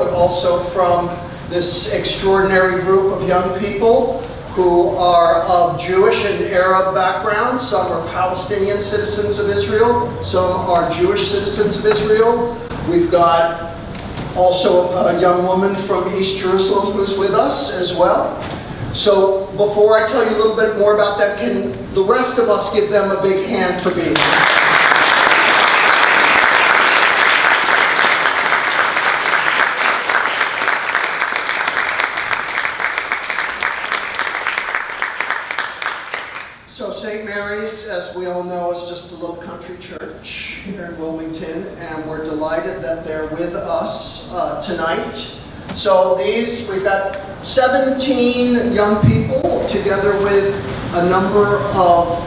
but also from this extraordinary group of young people who are of Jewish and Arab backgrounds. Some are Palestinian citizens of Israel, some are Jewish citizens of Israel. We've got also a young woman from East Jerusalem who's with us as well. So before I tell you a little bit more about that, can the rest of us give them a big hand for being here? So St. Mary's, as we all know, is just a little country church here in Wilmington, and we're delighted that they're with us tonight. So we've got 17 young people together with a number of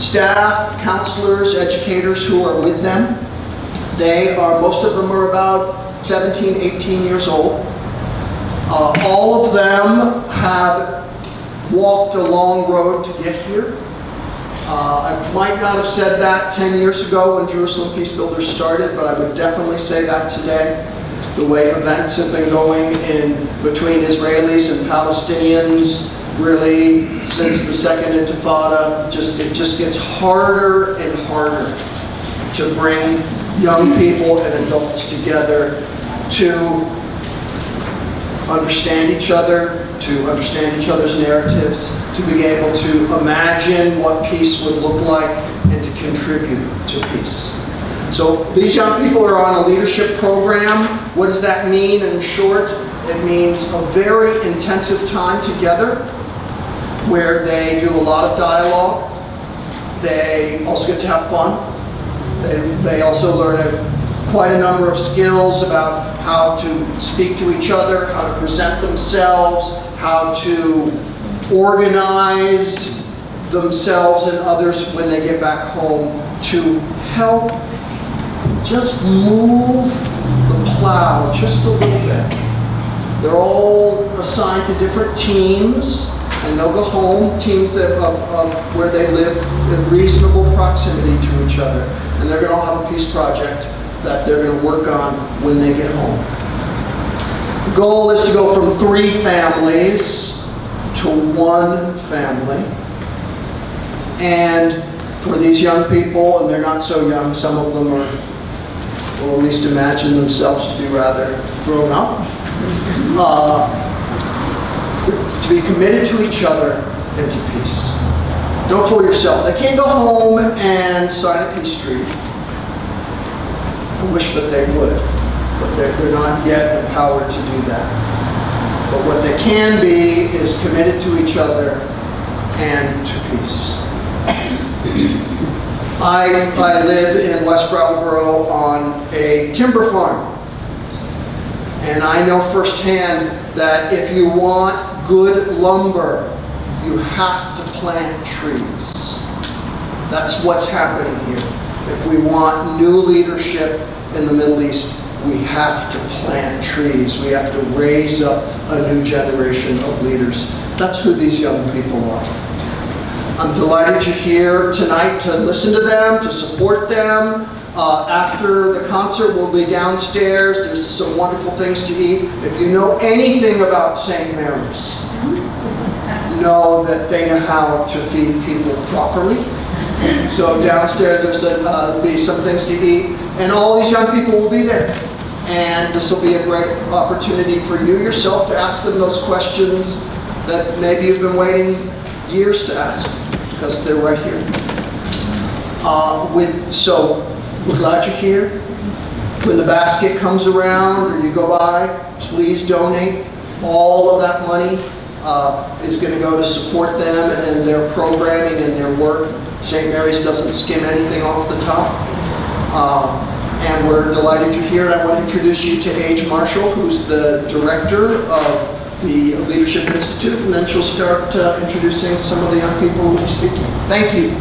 staff, counselors, educators who are with them. Most of them are about 17, 18 years old. All of them have walked a long road to get here. I might not have said that 10 years ago when Jerusalem Peacebuilders started, but I would definitely say that today. The way events have been going in between Israelis and Palestinians, really since the Second Intifada, it just gets harder and harder to bring young people and adults together to understand each other, to understand each other's narratives, to be able to imagine what peace would look like, and to contribute to peace. So these young people are on a leadership program. What does that mean in short? It means a very intensive time together where they do a lot of dialogue. They also get to have fun. They also learn quite a number of skills about how to speak to each other, how to present themselves, how to organize themselves and others when they get back home to help just move the plow just a little bit. They're all assigned to different teams, and they'll go home, teams of where they live in reasonable proximity to each other. And they're going to all have a peace project that they're going to work on when they get home. The goal is to go from 3 families to 1 family. And for these young people, and they're not so young, some of them will at least imagine themselves to be rather grown up, to be committed to each other and to peace. Don't fool yourself. They can't go home and sign a peace treaty. I wish that they would, but they're not yet empowered to do that. But what they can be is committed to each other and to peace. I live in West Brattleboro on a timber farm. And I know firsthand that if you want good lumber, you have to plant trees. That's what's happening here. If we want new leadership in the Middle East, we have to plant trees. We have to raise up a new generation of leaders. That's who these young people are. I'm delighted you're here tonight to listen to them, to support them. After the concert, we'll be downstairs. There's some wonderful things to eat. If you know anything about St. Mary's, know that they know how to feed people properly. So downstairs there'll be some things to eat, and all these young people will be there. And this will be a great opportunity for you yourself to ask them those questions that maybe you've been waiting years to ask, because they're right here. So we're glad you're here. When the basket comes around or you go by, please donate. All of that money is going to go to support them and their programming and their work. St. Mary's doesn't skim anything off the top. And we're delighted you're here. I want to introduce you to Age Marshall, who's the director of the Leadership Institute, and then she'll start introducing some of the young people who will be speaking. Thank you.